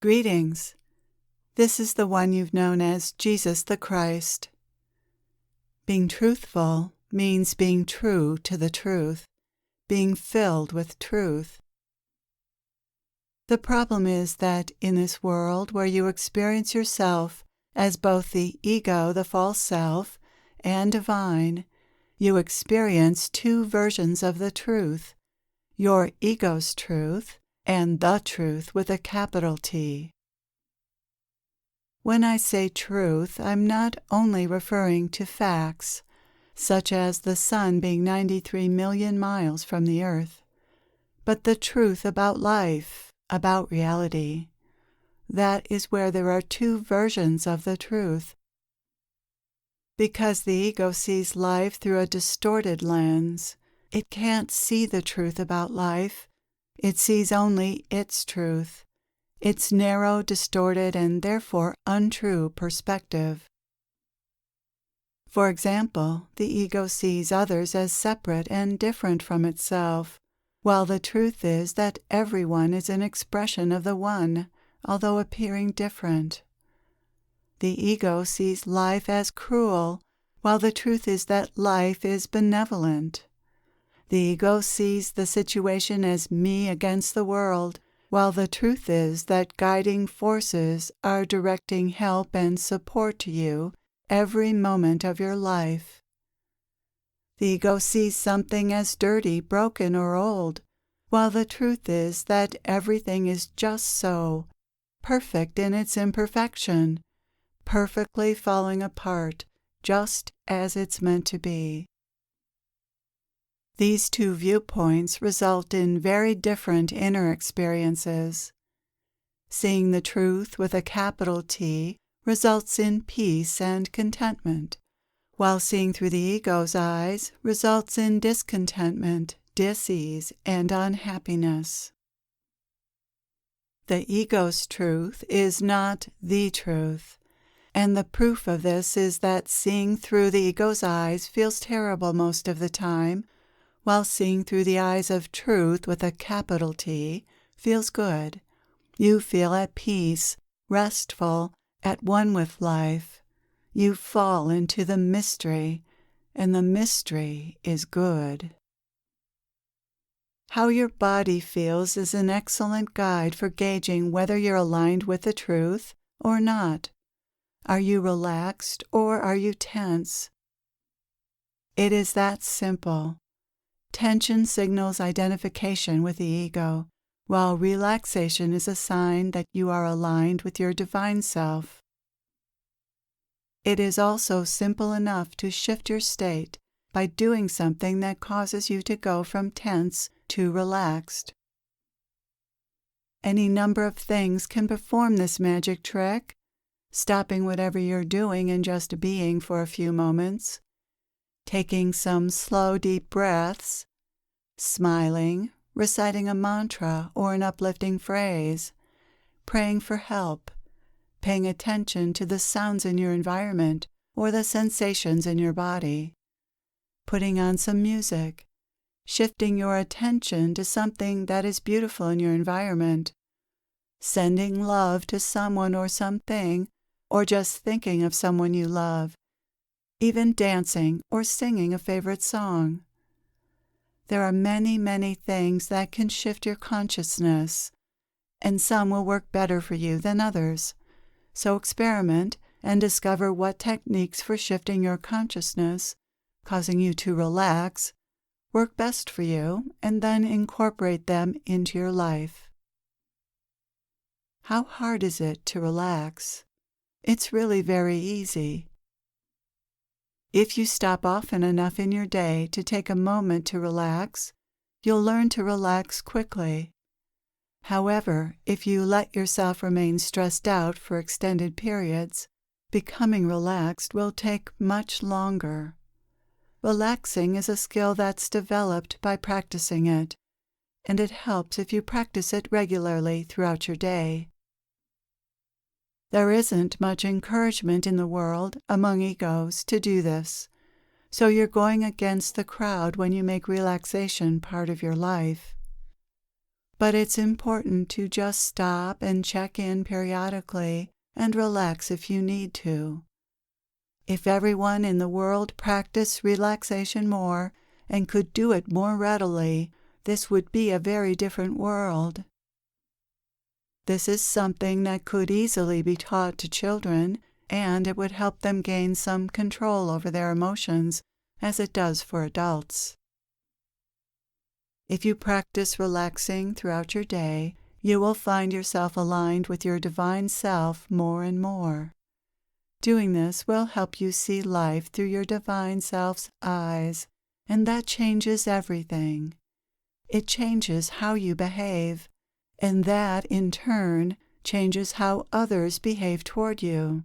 Greetings. This is the one you've known as Jesus the Christ. Being truthful means being true to the truth, being filled with truth. The problem is that in this world where you experience yourself as both the ego, the false self, and divine, you experience two versions of the truth, your ego's truth and the truth with a capital T. When I say truth, I'm not only referring to facts, such as the sun being 93 million miles from the earth, but the truth about life, about reality. That is where there are two versions of the truth. Because the ego sees life through a distorted lens, it can't see the truth about life. It sees only its truth, its narrow, distorted, and therefore untrue perspective. For example, the ego sees others as separate and different from itself, while the truth is that everyone is an expression of the One, although appearing different. The ego sees life as cruel, while the truth is that life is benevolent. The ego sees the situation as me against the world, while the truth is that guiding forces are directing help and support to you every moment of your life. The ego sees something as dirty, broken, or old, while the truth is that everything is just so, perfect in its imperfection, perfectly falling apart, just as it's meant to be. These two viewpoints result in very different inner experiences. Seeing the truth with a capital T results in peace and contentment, while seeing through the ego's eyes results in discontentment, dis-ease, and unhappiness. The ego's truth is not the truth, and the proof of this is that seeing through the ego's eyes feels terrible most of the time, while seeing through the eyes of truth with a capital T feels good. You feel at peace, restful, at one with life. You fall into the mystery, and the mystery is good. How your body feels is an excellent guide for gauging whether you're aligned with the truth or not. Are you relaxed or are you tense? It is that simple. Tension signals identification with the ego, while relaxation is a sign that you are aligned with your divine self. It is also simple enough to shift your state by doing something that causes you to go from tense to relaxed. Any number of things can perform this magic trick, stopping whatever you're doing and just being for a few moments, taking some slow, deep breaths, smiling, reciting a mantra or an uplifting phrase, praying for help, paying attention to the sounds in your environment or the sensations in your body, putting on some music, shifting your attention to something that is beautiful in your environment, sending love to someone or something, or just thinking of someone you love, even dancing or singing a favorite song. There are many, many things that can shift your consciousness, and some will work better for you than others. So experiment and discover what techniques for shifting your consciousness, causing you to relax, work best for you, and then incorporate them into your life. How hard is it to relax? It's really very easy. If you stop often enough in your day to take a moment to relax, you'll learn to relax quickly. However, if you let yourself remain stressed out for extended periods, becoming relaxed will take much longer. Relaxing is a skill that's developed by practicing it, and it helps if you practice it regularly throughout your day. There isn't much encouragement in the world among egos to do this, so you're going against the crowd when you make relaxation part of your life. But it's important to just stop and check in periodically and relax if you need to. If everyone in the world practiced relaxation more and could do it more readily, this would be a very different world. This is something that could easily be taught to children, and it would help them gain some control over their emotions, as it does for adults. If you practice relaxing throughout your day, you will find yourself aligned with your divine self more and more. Doing this will help you see life through your divine self's eyes, and that changes everything. It changes how you behave, and that, in turn, changes how others behave toward you.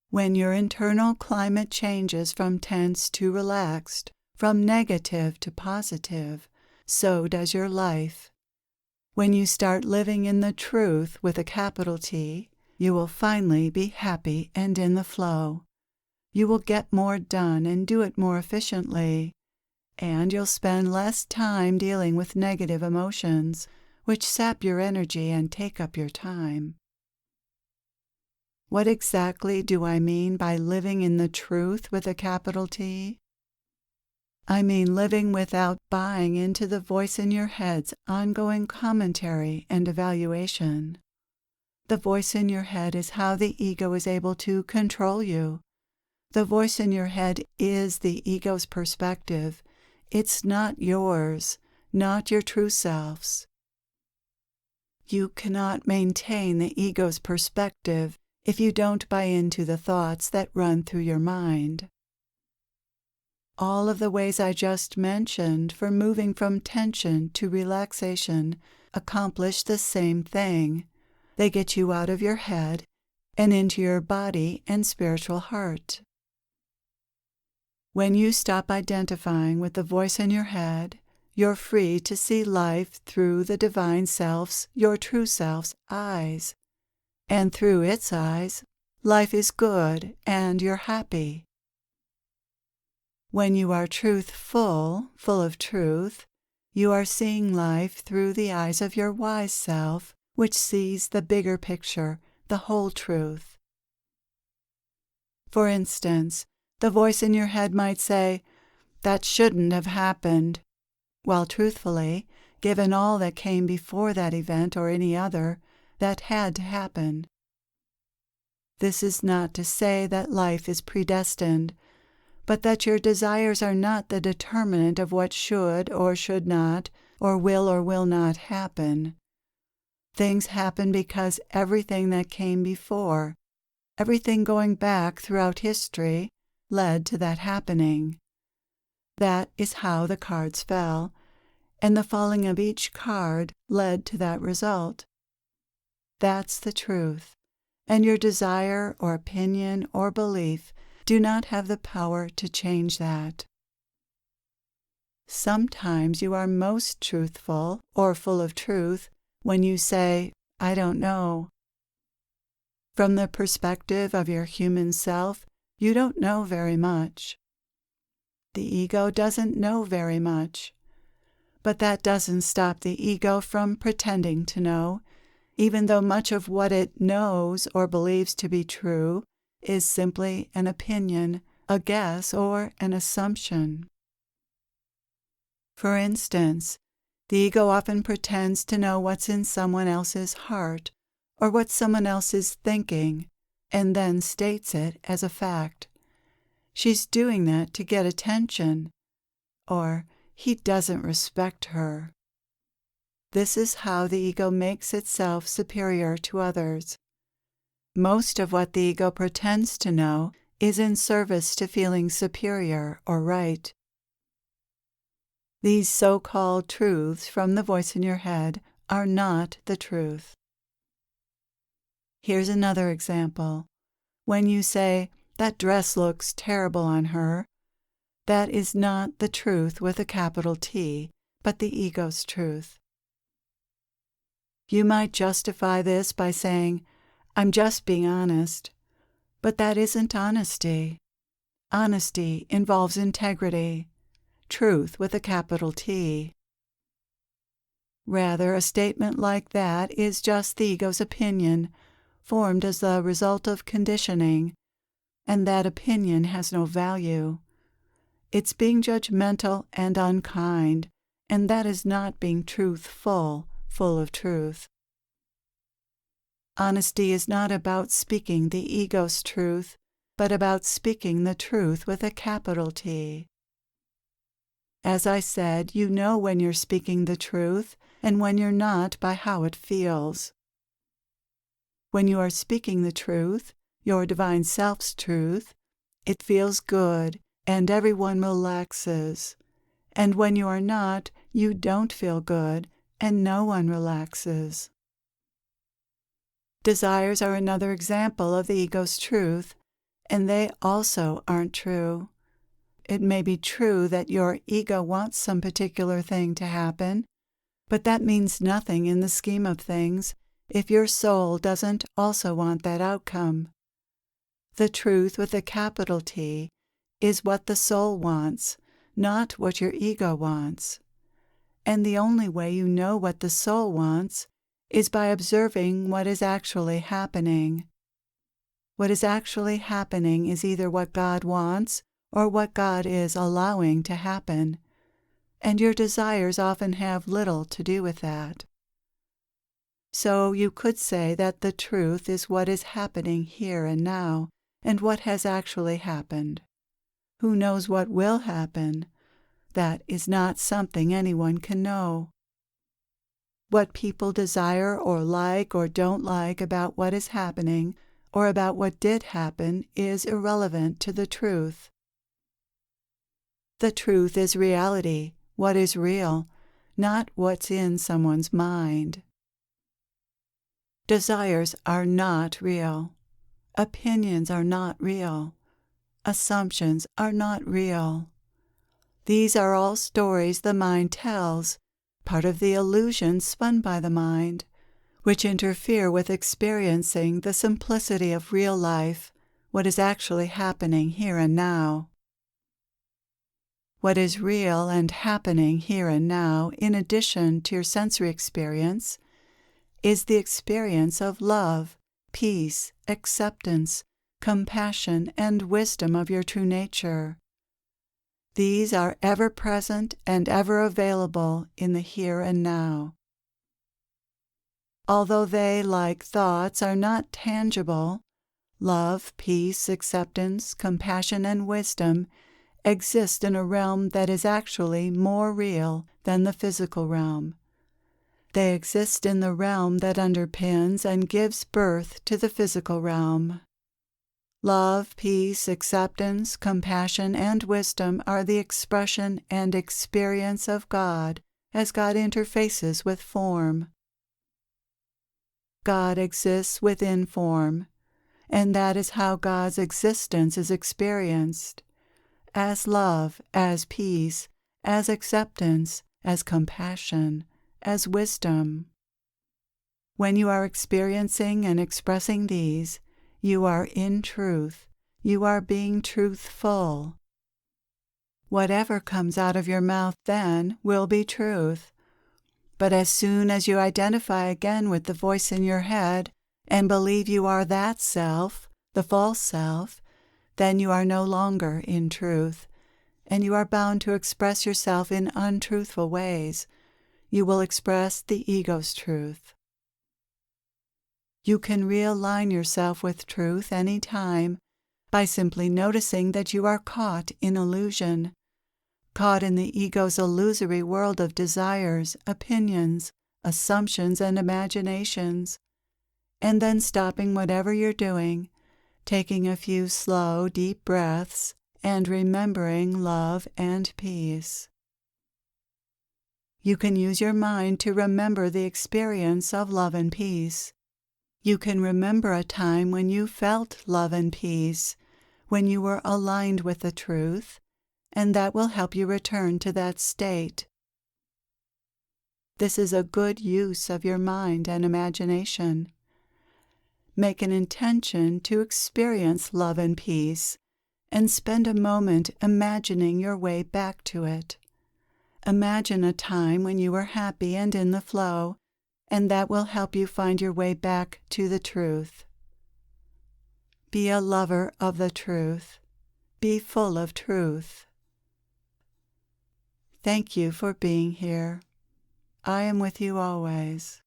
When your internal climate changes from tense to relaxed, from negative to positive, so does your life. When you start living in the truth with a capital T, you will finally be happy and in the flow. You will get more done and do it more efficiently, and you'll spend less time dealing with negative emotions, which sap your energy and take up your time. What exactly do I mean by living in the truth with a capital T? I mean living without buying into the voice in your head's ongoing commentary and evaluation. The voice in your head is how the ego is able to control you. The voice in your head is the ego's perspective. It's not yours, not your true self's. You cannot maintain the ego's perspective if you don't buy into the thoughts that run through your mind. All of the ways I just mentioned for moving from tension to relaxation accomplish the same thing. They get you out of your head and into your body and spiritual heart. When you stop identifying with the voice in your head, you're free to see life through the divine self's, your true self's, eyes. And through its eyes, life is good and you're happy. When you are truthful, full of truth, you are seeing life through the eyes of your wise self, which sees the bigger picture, the whole truth. For instance, the voice in your head might say, "That shouldn't have happened," while truthfully, given all that came before that event or any other, that had to happen. This is not to say that life is predestined, but that your desires are not the determinant of what should or should not, or will not happen. Things happen because everything that came before, everything going back throughout history, led to that happening. That is how the cards fell, and the falling of each card led to that result. That's the truth, and your desire or opinion or belief do not have the power to change that. Sometimes you are most truthful or full of truth when you say, "I don't know." From the perspective of your human self, you don't know very much. The ego doesn't know very much. But that doesn't stop the ego from pretending to know, even though much of what it knows or believes to be true is simply an opinion, a guess, or an assumption. For instance, the ego often pretends to know what's in someone else's heart or what someone else is thinking, and then states it as a fact. She's doing that to get attention, or he doesn't respect her. This is how the ego makes itself superior to others. Most of what the ego pretends to know is in service to feeling superior or right. These so-called truths from the voice in your head are not the truth. Here's another example. When you say, "That dress looks terrible on her," that is not the truth with a capital T, but the ego's truth. You might justify this by saying, "I'm just being honest," but that isn't honesty. Honesty involves integrity, truth with a capital T. Rather, a statement like that is just the ego's opinion, formed as the result of conditioning, and that opinion has no value. It's being judgmental and unkind, and that is not being truthful, full of truth. Honesty is not about speaking the ego's truth, but about speaking the truth with a capital T. As I said, you know when you're speaking the truth and when you're not by how it feels. When you are speaking the truth, your divine self's truth, it feels good and everyone relaxes. And when you are not, you don't feel good and no one relaxes. Desires are another example of the ego's truth, and they also aren't true. It may be true that your ego wants some particular thing to happen, but that means nothing in the scheme of things if your soul doesn't also want that outcome. The truth with a capital T is what the soul wants, not what your ego wants. And the only way you know what the soul wants is by observing what is actually happening. What is actually happening is either what God wants or what God is allowing to happen, and your desires often have little to do with that. So you could say that the truth is what is happening here and now, and what has actually happened. Who knows what will happen? That is not something anyone can know. What people desire or like or don't like about what is happening or about what did happen is irrelevant to the truth. The truth is reality, what is real, not what's in someone's mind. Desires are not real. Opinions are not real. Assumptions are not real. These are all stories the mind tells, part of the illusion spun by the mind, which interfere with experiencing the simplicity of real life, what is actually happening here and now. What is real and happening here and now, in addition to your sensory experience, is the experience of love, peace, acceptance, compassion, and wisdom of your true nature. These are ever present and ever available in the here and now. Although they, like thoughts, are not tangible, love, peace, acceptance, compassion, and wisdom exist in a realm that is actually more real than the physical realm. They exist in the realm that underpins and gives birth to the physical realm. Love, peace, acceptance, compassion, and wisdom are the expression and experience of God as God interfaces with form. God exists within form, and that is how God's existence is experienced. As love, as peace, as acceptance, as compassion, as wisdom. When you are experiencing and expressing these, you are in truth. You are being truthful. Whatever comes out of your mouth then will be truth. But as soon as you identify again with the voice in your head and believe you are that self, the false self, then you are no longer in truth, and you are bound to express yourself in untruthful ways. You will express the ego's truth. You can realign yourself with truth any time by simply noticing that you are caught in illusion, caught in the ego's illusory world of desires, opinions, assumptions, and imaginations, and then stopping whatever you're doing, taking a few slow, deep breaths, and remembering love and peace. You can use your mind to remember the experience of love and peace. You can remember a time when you felt love and peace, when you were aligned with the truth, and that will help you return to that state. This is a good use of your mind and imagination. Make an intention to experience love and peace, and spend a moment imagining your way back to it. Imagine a time when you were happy and in the flow, and that will help you find your way back to the truth. Be a lover of the truth. Be full of truth. Thank you for being here. I am with you always.